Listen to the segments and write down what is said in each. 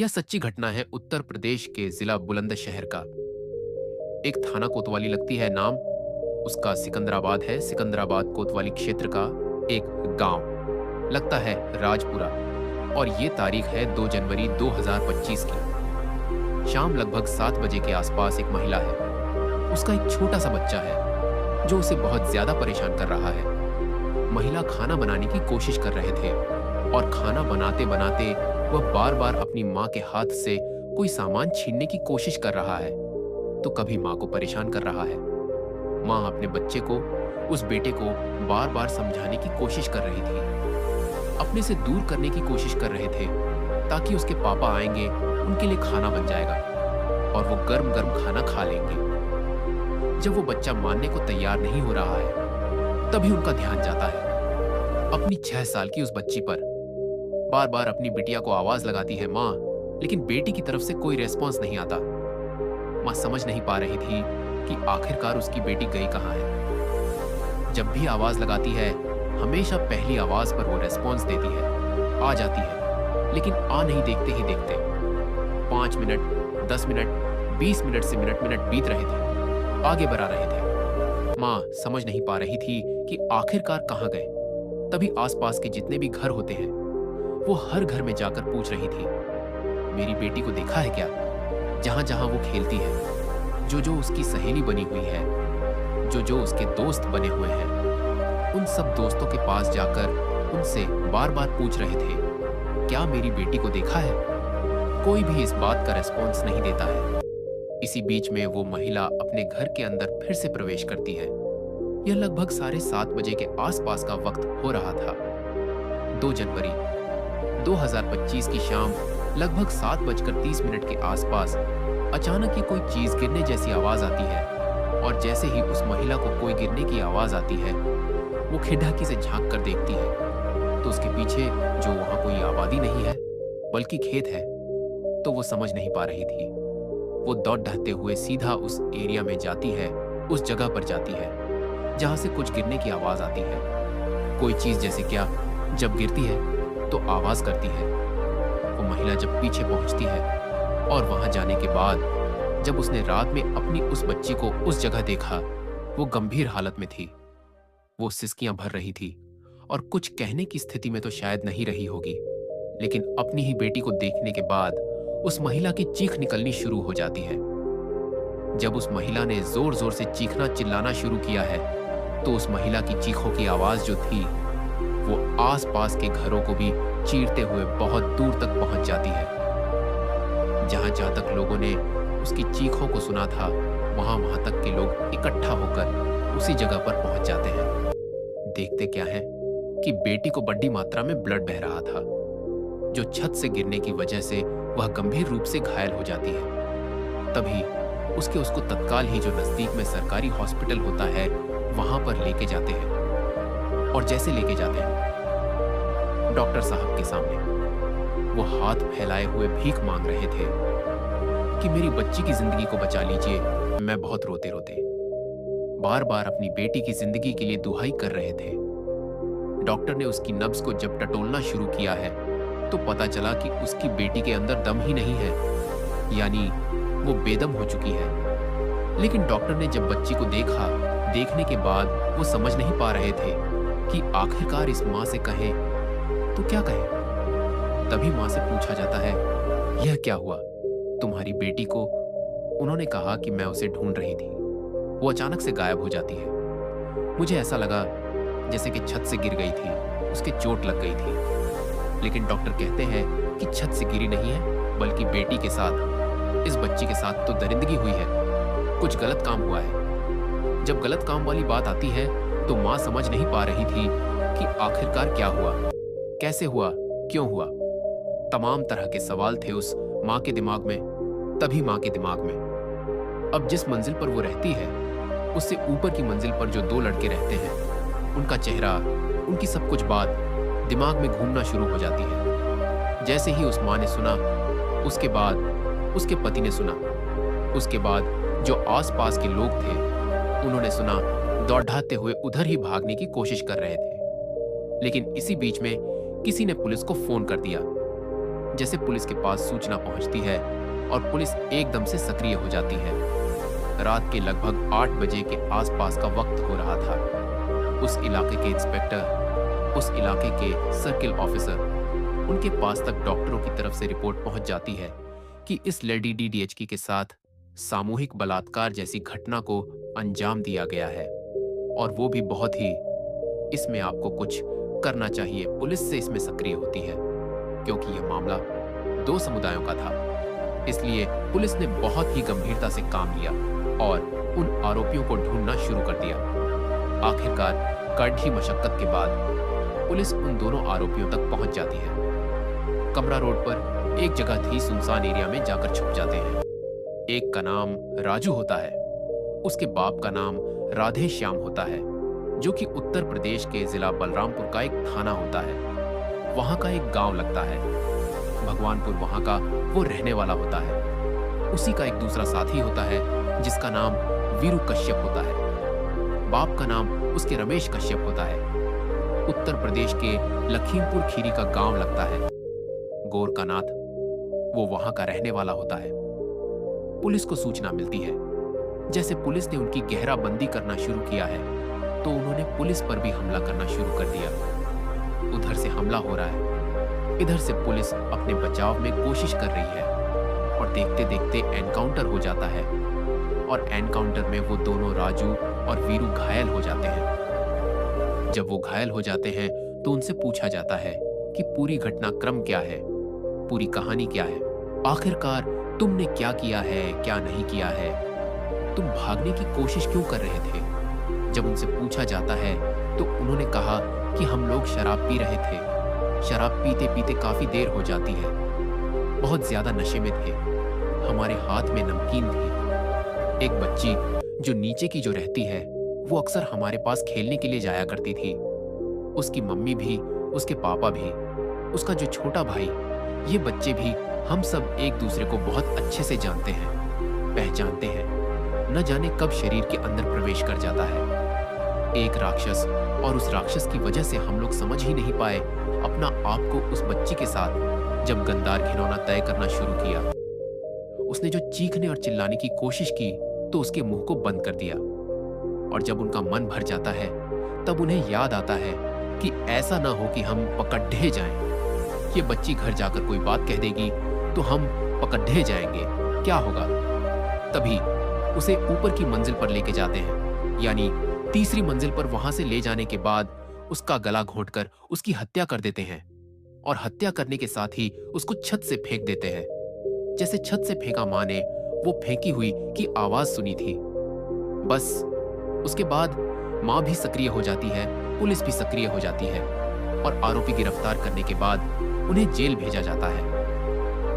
यह सच्ची घटना है उत्तर प्रदेश के जिला बुलंदशहर का। एक थाना कोतवाली लगती है नाम, उसका सिकंदराबाद है। सिकंदराबाद कोतवाली क्षेत्र का एक गांव लगता है राजपुरा। और ये तारीख है 2 जनवरी 2025 की। शाम लगभग 7 बजे के आसपास एक महिला है, उसका एक छोटा सा बच्चा है जो उसे बहुत ज्यादा परेशान कर रहा है। महिला खाना बनाने की कोशिश कर रहे थे और खाना बनाते बनाते वह बार बार अपनी माँ के हाथ से कोई सामान छीनने की कोशिश कर रहा है, तो कभी माँ को परेशान कर रहा है। माँ अपने बच्चे को, उस बेटे को बार बार समझाने की कोशिश कर रही थी, अपने से दूर करने की कोशिश कर रहे थे ताकि उसके पापा आएंगे, उनके लिए खाना बन जाएगा और वो गर्म गर्म खाना खा लेंगे। जब वो बच्चा मानने को तैयार नहीं हो रहा है, तभी उनका ध्यान जाता है अपनी 6 साल की उस बच्ची पर। बार बार अपनी बिटिया को आवाज लगाती है माँ, लेकिन बेटी की तरफ से कोई रेस्पॉन्स नहीं आता। माँ समझ नहीं पा रही थी कि आखिरकार उसकी बेटी गई कहाँ है। जब भी आवाज लगाती है, हमेशा पहली आवाज पर वो रेस्पॉन्स देती है, आ जाती है, लेकिन आ नहीं देखते ही देखते 5 मिनट, 10 मिनट, 20 मिनट से मिनट बीत रहे थे, आगे बढ़ा रहे थे। माँ समझ नहीं पा रही थी कि आखिरकार कहाँ गए। तभी आसपास के जितने भी घर होते हैं, वो हर घर में जाकर पूछ रही थी, मेरी बेटी को देखा है क्या? जहां जहां वो खेलती है, जो जो उसकी सहेली बनी हुई है, जो जो उसके दोस्त बने हुए हैं, उन सब दोस्तों के पास जाकर उनसे बार बार पूछ रहे थे, क्या मेरी बेटी को देखा है? कोई भी इस बात का रेस्पॉन्स नहीं देता है। इसी बीच में वो महिला अपने घर के अंदर फिर से प्रवेश करती है। यह लगभग 7:30 बजे के आसपास का वक्त हो रहा था। 2 जनवरी 2025 की शाम लगभग 7:30 के आसपास अचानक ही कोई चीज गिरने जैसी आवाज आती है और जैसे ही उस महिला को कोई गिरने की आवाज आती है, वो खिड़की से झांक कर देखती है तो उसके पीछे जो वहां कोई आबादी नहीं है बल्कि खेत है। तो वो समझ नहीं पा रही थी। वो दौड़ ढहते हुए सीधा उस एरिया में जाती है, उस जगह पर जाती है जहां से कुछ गिरने की आवाज आती है। कोई चीज जैसे क्या जब गिरती है तो आवाज करती है। वो महिला जब पीछे पहुंचती है और वहां जाने के बाद जब उसने रात में अपनी उस बच्ची को उस जगह देखा, वो गंभीर हालत में थी। वो सिसकियां भर रही थी और कुछ कहने की स्थिति में तो शायद नहीं रही होगी, लेकिन अपनी ही बेटी को देखने के बाद उस महिला की चीख निकलनी शुरू हो जाती है। जब उस महिला ने जोर जोर से चीखना चिल्लाना शुरू किया है, तो उस महिला की चीखों की आवाज जो थी वो आसपास के घरों को भी चीरते हुए बहुत दूर तक पहुंच जाती है। जहां जहां तक लोगों ने उसकी चीखों को सुना था, वहां तक के लोग इकट्ठा होकर उसी जगह पर पहुंच जाते हैं। देखते क्या है कि बेटी को बड़ी मात्रा में ब्लड बह रहा था, जो छत से गिरने की वजह से वह गंभीर रूप से घायल हो जाती है। तभी उसको तत्काल ही जो नजदीक में सरकारी हॉस्पिटल होता है, वहां पर लेके जाते हैं। और जैसे लेके जाते हैं, डॉक्टर साहब के सामने वो हाथ फैलाए हुए भीख मांग रहे थे कि मेरी बच्ची की जिंदगी को बचा लीजिए। मैं बहुत रोते रोते बार बार अपनी बेटी की जिंदगी के लिए दुहाई कर रहे थे। डॉक्टर ने उसकी नब्ज को जब टटोलना शुरू किया है, तो पता चला कि उसकी बेटी के अंदर दम ही नहीं है, यानी वो बेदम हो चुकी है। लेकिन डॉक्टर ने जब बच्ची को देखा, देखने के बाद वो समझ नहीं पा रहे थे कि आखिरकार इस माँ से कहें तो क्या कहें। तभी माँ से पूछा जाता है, यह क्या हुआ तुम्हारी बेटी को? उन्होंने कहा कि मैं उसे ढूंढ रही थी। वो अचानक से गायब हो जाती है। मुझे ऐसा लगा जैसे कि छत से गिर गई थी, उसके चोट लग गई थी। लेकिन डॉक्टर कहते हैं कि छत से गिरी नहीं है, बल्कि बेटी के साथ, इस बच्ची के साथ तो दरिंदगी हुई है, कुछ गलत काम हुआ है। जब गलत काम वाली बात आती है तो माँ समझ नहीं पा रही थी कि आखिरकार क्या हुआ, कैसे हुआ, क्यों हुआ। तमाम तरह के सवाल थे उस माँ के दिमाग में। तभी माँ के दिमाग में अब जिस मंजिल पर वो रहती है, उससे ऊपर की मंजिल पर जो 2 लड़के रहते हैं, उनका चेहरा, उनकी सब कुछ बात दिमाग में घूमना शुरू हो जाती है। जैसे ही उस माँ ने सुना, उसके बाद उसके पति ने सुना, उसके बाद जो आसपास के लोग थे उन्होंने सुना, दौड़ाते हुए उधर ही भागने की कोशिश कर रहे थे। लेकिन इसी बीच में किसी ने पुलिस को फोन कर दिया। जैसे पुलिस के पास सूचना पहुंचती है और पुलिस एकदम से सक्रिय हो जाती है। रात के लगभग 8 बजे के आसपास का वक्त हो रहा था। उस इलाके के इंस्पेक्टर, उस इलाके के सर्किल ऑफिसर, उनके पास तक डॉक्टरों की तरफ से रिपोर्ट पहुंच जाती है कि इस लेडी डीडीएचकी के साथ सामूहिक बलात्कार जैसी घटना को अंजाम दिया गया है, और वो भी बहुत ही। इसमें आपको कुछ करना चाहिए। पुलिस से इसमें सक्रिय होती है क्योंकि यह मामला 2 समुदायों का था। इसलिए पुलिस ने बहुत ही गंभीरता से काम लिया और उन आरोपियों को ढूंढना शुरू कर दिया। आखिरकार कड़ी मशक्कत के बाद पुलिस उन दोनों आरोपियों तक पहुंच जाती है। कमरा रोड पर एक जगह थी, सुनसान एरिया में जाकर छुप जाते हैं। एक का नाम राजू होता है, उसके बाप का नाम राधे श्याम होता है, जो कि उत्तर प्रदेश के जिला बलरामपुर का एक थाना होता है। वहां का एक गांव लगता है। भगवानपुर वहां का वो रहने वाला होता है। उसी का एक दूसरा साथी होता है जिसका नाम वीरू कश्यप होता है। बाप का नाम उसके रमेश कश्यप होता है। उत्तर प्रदेश के लखीमपुर खीरी का गांव लगता है। गोरकानाथ वो वहां का रहने वाला होता है। पुलिस को सूचना मिलती है। जैसे पुलिस ने उनकी घेराबंदी करना शुरू किया है तो उन्होंने पुलिस पर भी हमला करना शुरू कर दिया। उधर से हमला हो रहा है, इधर से पुलिस अपने बचाव में कोशिश कर रही है, और देखते देखते एनकाउंटर हो जाता है। और एनकाउंटर में वो दोनों राजू और वीरू घायल हो जाते हैं। जब वो घायल हो जाते हैं तो उनसे पूछा जाता है कि पूरी घटनाक्रम क्या है, पूरी कहानी क्या है, आखिरकार तुमने क्या किया है, क्या नहीं किया है, तुम भागने की कोशिश क्यों कर रहे थे। जब उनसे पूछा जाता है तो उन्होंने कहा कि हम लोग शराब पी रहे थे। शराब पीते पीते काफी देर हो जाती है, बहुत ज्यादा नशे में थे, हमारे हाथ में नमकीन थी। एक बच्ची जो नीचे की जो रहती है वो अक्सर हमारे पास खेलने के लिए जाया करती थी। उसकी मम्मी भी, उसके पापा भी, उसका जो छोटा भाई, ये बच्चे भी, हम सब एक दूसरे को बहुत अच्छे से जानते हैं, पहचानते हैं। न जाने कब शरीर के अंदर प्रवेश कर जाता है एक राक्षस, और उस राक्षस की वजह से हम लोग समझ ही नहीं पाए अपना आप को उस बच्ची के साथ। जब गंदार घिनौना तय करना शुरू किया, उसने जो चीखने और चिल्लाने की कोशिश की तो उसके मुंह को बंद कर दिया। और जब उनका मन भर जाता है तब उन्हें याद आता है कि ऐसा ना हो कि हम पकड़े जाएं। ये बच्ची घर जाकर कोई बात कह देगी तो हम पकड़े जाएंगे, क्या होगा। तभी उसे ऊपर की मंजिल पर लेके जाते हैं, यानी तीसरी मंजिल पर। वहां से ले जाने के बाद उसका गला घोंटकर उसकी हत्या कर देते हैं, और हत्या करने के साथ ही उसको छत से फेंक देते हैं। जैसे छत से फेंका मां ने वो फेंकी हुई की आवाज सुनी थी। बस उसके बाद मां भी सक्रिय हो जाती है, पुलिस भी सक्रिय हो जाती है, और आरोपी गिरफ्तार करने के बाद उन्हें जेल भेजा जाता है।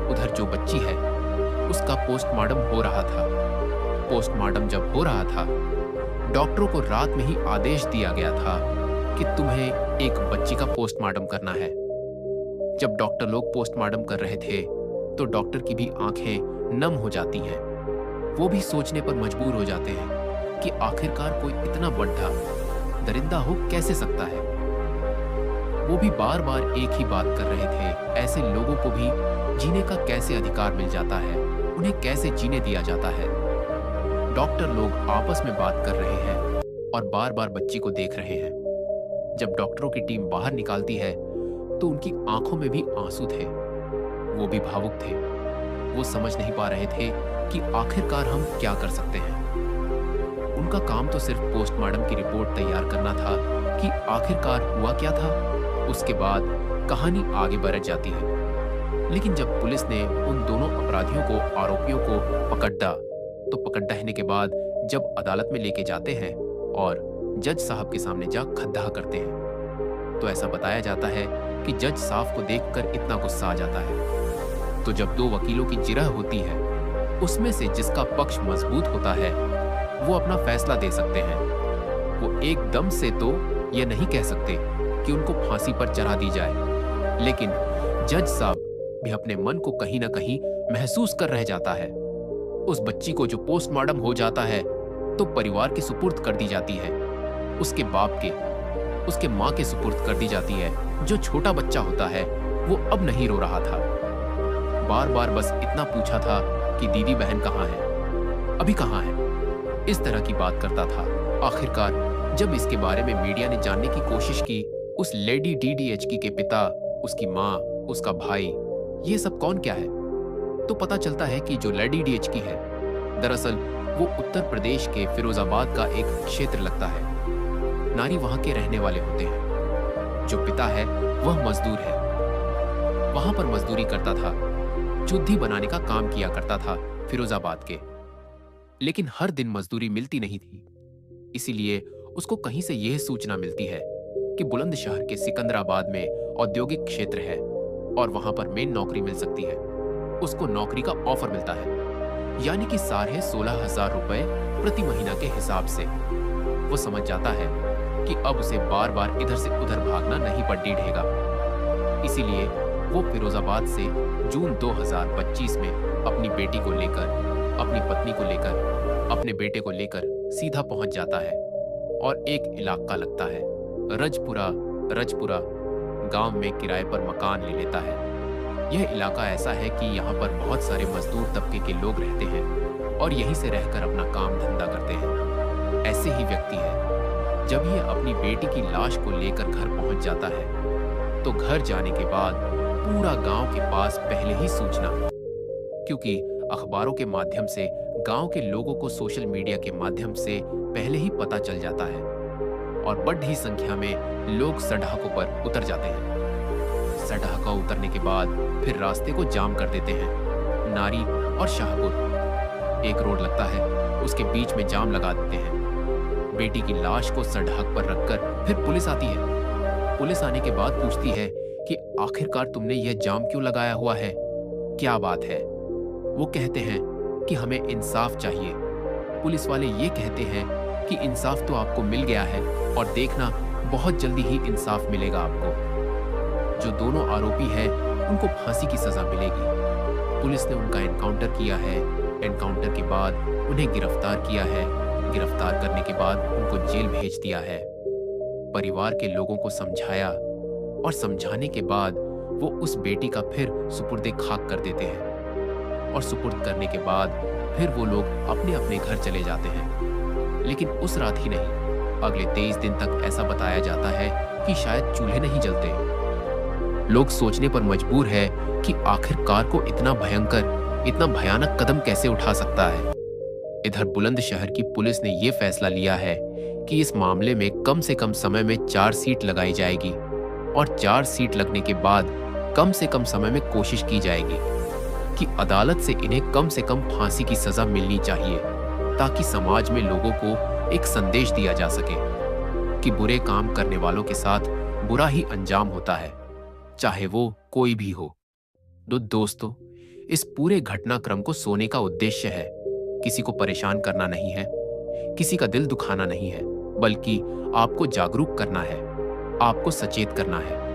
उधर जो बच्ची है उसका पोस्टमार्टम हो रहा था। पोस्टमार्टम जब हो रहा था, डॉक्टरों को रात में ही आदेश दिया गया था कि तुम्हें एक बच्ची का पोस्टमार्टम करना है। जब डॉक्टर लोग पोस्टमार्टम कर रहे थे तो डॉक्टर की भी आंखें नम हो जाती हैं। वो भी सोचने पर मजबूर हो जाते हैं कि आखिरकार कोई इतना बड्ढा दरिंदा हो कैसे सकता है। वो भी बार बार एक ही बात कर रहे थे, ऐसे लोगों को भी जीने का कैसे अधिकार मिल जाता है, उन्हें कैसे जीने दिया जाता है। डॉक्टर लोग आपस में बात कर रहे हैं और बार बार बच्ची को देख रहे हैं। जब डॉक्टरों की टीम बाहर निकालती है तो उनकी आंखों में भी आंसू थे, वो भी भावुक थे। वो समझ नहीं पा रहे थे कि आखिरकार हम क्या कर सकते हैं। उनका काम तो सिर्फ पोस्टमार्टम की रिपोर्ट तैयार करना था कि आखिरकार हुआ क्या था। उसके बाद कहानी आगे बढ़ जाती है। लेकिन जब पुलिस ने उन दोनों अपराधियों को, आरोपियों को पकड़ा, तो पकड़ने के बाद जब अदालत में लेके जाते हैं और जज साहब के सामने जा खद्दा करते हैं, तो ऐसा बताया जाता है कि जज साहब को देखकर इतना गुस्सा आ जाता है। तो जब 2 वकीलों की जिरह होती है, उसमें से जिसका पक्ष मजबूत होता है वो अपना फैसला दे सकते हैं। वो एकदम से तो ये नहीं कह सकते कि उनको फांसी पर चढ़ा दी जाए, लेकिन जज साहब भी अपने मन को कहीं ना कहीं महसूस कर रह जाता है। उस बच्ची को जो पोस्टमार्टम हो जाता है तो परिवार के सुपुर्द कर दी जाती है, उसके बाप के, उसके माँ के सुपुर्द कर दी जाती है। जो छोटा बच्चा होता है वो अब नहीं रो रहा था, बार बार बस इतना पूछा था कि दीदी बहन कहाँ है, अभी कहाँ है, इस तरह की बात करता था। आखिरकार जब इसके बारे में मीडिया ने जानने की कोशिश की, उस लेडी डीडीएचकी के पिता, उसकी माँ, उसका भाई, ये सब कौन क्या है, तो पता चलता है कि जो लेडी डीडीएचकी है, दरअसल वो उत्तर प्रदेश के फिरोजाबाद का एक क्षेत्र लगता है। नारी वहां के रहने वाले होते हैं। जो पिता है वह मजदूर है, वहां पर मजदूरी करता था, चुद्धी बनाने का काम किया करता था फिरोजाबाद के। लेकिन हर दिन मजदूरी मिलती नहीं थी, इसीलिए उसको कहीं से यह सूचना मिलती है कि बुलंदशहर के सिकंदराबाद में औद्योगिक क्षेत्र है और वहां पर मेन नौकरी मिल सकती है। उसको नौकरी का ऑफर मिलता है, यानी कि 16,500 रुपए प्रति महीना के हिसाब से। वो समझ जाता है कि अब उसे बार बार इधर से उधर भागना नहीं पड्डी ढेगा। इसीलिए वो फिरोजाबाद से जून 2025 में अपनी बेटी को लेकर, अपनी पत्नी को लेकर, अपने बेटे को लेकर सीधा पहुंच जाता है और एक इलाका लगता है रजपुरा। रजपुरा गांव में किराए पर मकान ले लेता है। यह इलाका ऐसा है कि यहाँ पर बहुत सारे मजदूर तबके के लोग रहते हैं और यहीं से रहकर अपना काम धंधा करते हैं। ऐसे ही व्यक्ति है। जब ये अपनी बेटी की लाश को लेकर घर पहुंच जाता है तो घर जाने के बाद पूरा गांव के पास पहले ही सूचना, क्योंकि अखबारों के माध्यम से गांव के लोगों को सोशल मीडिया के माध्यम से पहले ही पता चल जाता है और बड़ी संख्या में लोग सड़कों पर उतर जाते हैं। सड़कों उतरने के बाद फिर रास्ते को जाम कर देते हैं। नारी और शाहपुर एक रोड लगता है, उसके बीच में जाम लगा देते हैं। बेटी की लाश को सड़क पर रखकर फिर पुलिस आती है। पुलिस आने के बाद पूछती है कि आखिरकार तुमने यह जाम क्यों लगाया हुआ है, क्या बात है। वो कहते हैं कि हमें इंसाफ चाहिए। पुलिस वाले ये कहते हैं कि इंसाफ तो आपको मिल गया है और देखना बहुत जल्दी ही इंसाफ मिलेगा आपको। जो दोनों आरोपी हैं उनको फांसी की सजा मिलेगी। पुलिस ने उनका एनकाउंटर किया है। एनकाउंटर के बाद उन्हें गिरफ्तार किया है। गिरफ्तार करने के बाद उनको जेल भेज दिया है। परिवार के लोगों को समझाया और समझाने के बाद वो उस बेटी का फिर सुपुर्दे खाक कर देते हैं और सुपुर्द करने के बाद फिर वो लोग अपने अपने घर चले जाते हैं। लेकिन उस रात ही नहीं, अगले 23 दिन तक ऐसा बताया जाता है कि शायद चूल्हे नहीं जलते। लोग सोचने पर मजबूर है कि आखिरकार को इतना भयंकर, इतना भयानक कदम कैसे उठा सकता है। इधर बुलंदशहर की पुलिस ने यह फैसला लिया है कि इस मामले में कम से कम समय में 4 सीट लगाई जाएगी और 4 सीट लगने के बाद कम से कम समय में कोशिश की जाएगी कि अदालत से इन्हें कम से कम फांसी की सजा मिलनी चाहिए, ताकि समाज में लोगों को एक संदेश दिया जा सके कि बुरे काम करने वालों के साथ बुरा ही अंजाम होता है, चाहे वो कोई भी हो। दोस्तों, इस पूरे घटनाक्रम को सोने का उद्देश्य है किसी को परेशान करना नहीं है, किसी का दिल दुखाना नहीं है, बल्कि आपको जागरूक करना है, आपको सचेत करना है।